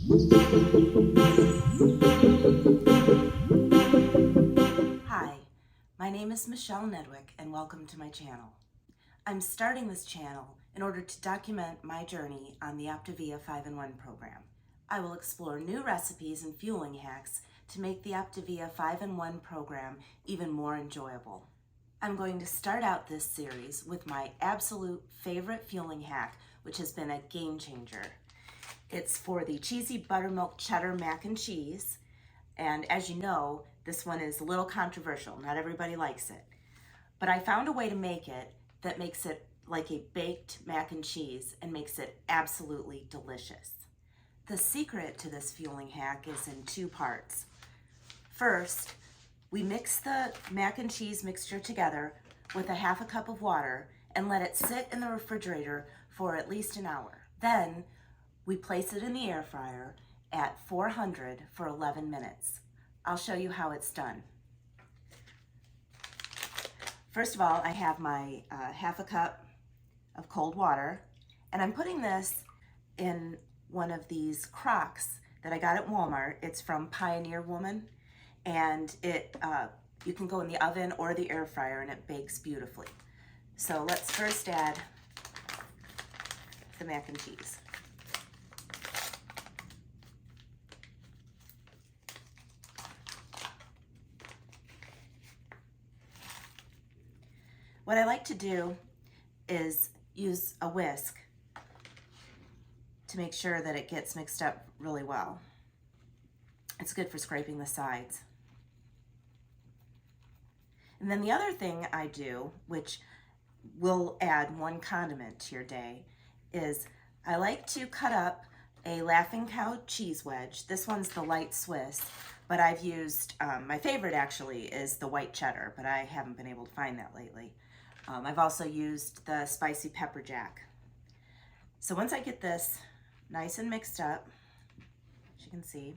Hi, my name is Michelle Nedwick and welcome to my channel. I'm starting this channel in order to document my journey on the Optavia 5-in-1 program. I will explore new recipes and fueling hacks to make the Optavia 5-in-1 program even more enjoyable. I'm going to start out this series with my absolute favorite fueling hack, which has been a game changer. It's for the cheesy buttermilk cheddar mac and cheese. And as you know, this one is a little controversial. Not everybody likes it. But I found a way to make it that makes it like a baked mac and cheese and makes it absolutely delicious. The secret to this fueling hack is in two parts. First, we mix the mac and cheese mixture together with a half a cup of water and let it sit in the refrigerator for at least an hour. Then we place it in the air fryer at 400 for 11 minutes. I'll show you how it's done. First of all, I have my half a cup of cold water, and I'm putting this in one of these crocks that I got at Walmart. It's from Pioneer Woman, and you can go in the oven or the air fryer and it bakes beautifully. So let's first add the mac and cheese. What I like to do is use a whisk to make sure that it gets mixed up really well. It's good for scraping the sides. And then the other thing I do, which will add one condiment to your day, is I like to cut up a Laughing Cow cheese wedge. This one's the light Swiss, but I've used, my favorite actually is the white cheddar, but I haven't been able to find that lately. I've also used the spicy pepper jack. So once I get this nice and mixed up, as you can see,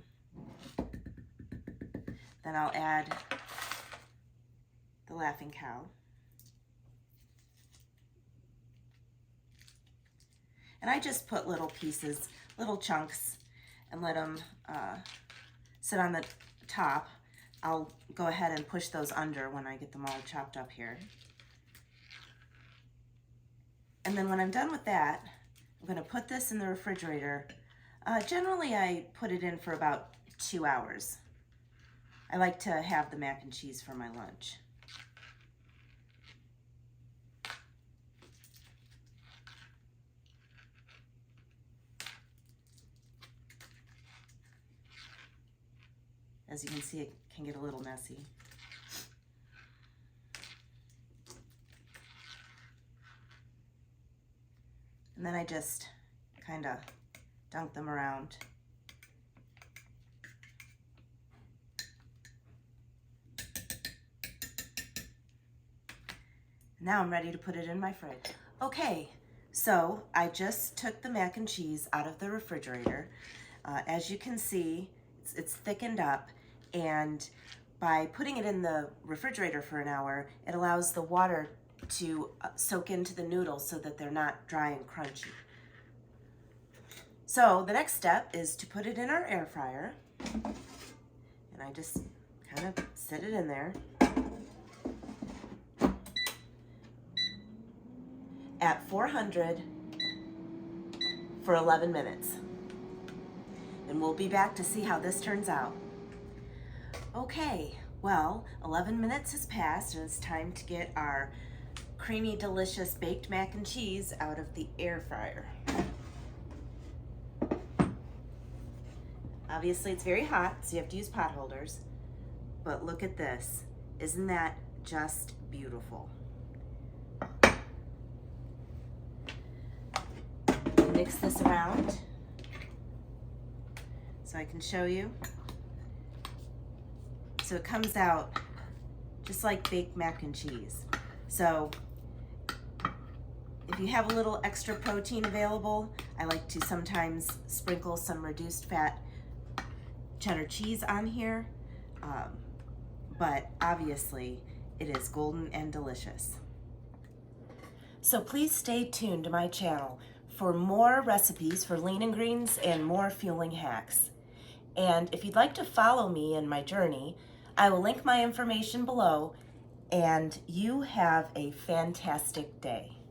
then I'll add the Laughing Cow. And I just put little pieces, little chunks, and let them sit on the top. I'll go ahead and push those under when I get them all chopped up here. And then when I'm done with that, I'm going to put this in the refrigerator. Generally, I put it in for about 2 hours. I like to have the mac and cheese for my lunch. As you can see, it can get a little messy. And then I just kind of dunk them around. Now I'm ready to put it in my fridge. Okay, so I just took the mac and cheese out of the refrigerator. As you can see, it's thickened up, and by putting it in the refrigerator for an hour, it allows the water to soak into the noodles so that they're not dry and crunchy. So the next step is to put it in our air fryer, and I just kind of set it in there at 400 for 11 minutes. And we'll be back to see how this turns out. Okay, well, 11 minutes has passed and it's time to get our creamy, delicious baked mac and cheese out of the air fryer. Obviously it's very hot, so you have to use pot holders, but look at this. Isn't that just beautiful? Mix this around so I can show you. So it comes out just like baked mac and cheese. So if you have a little extra protein available, I like to sometimes sprinkle some reduced fat cheddar cheese on here, but obviously it is golden and delicious. So please stay tuned to my channel for more recipes for lean and greens and more fueling hacks. And if you'd like to follow me in my journey, I will link my information below, and you have a fantastic day.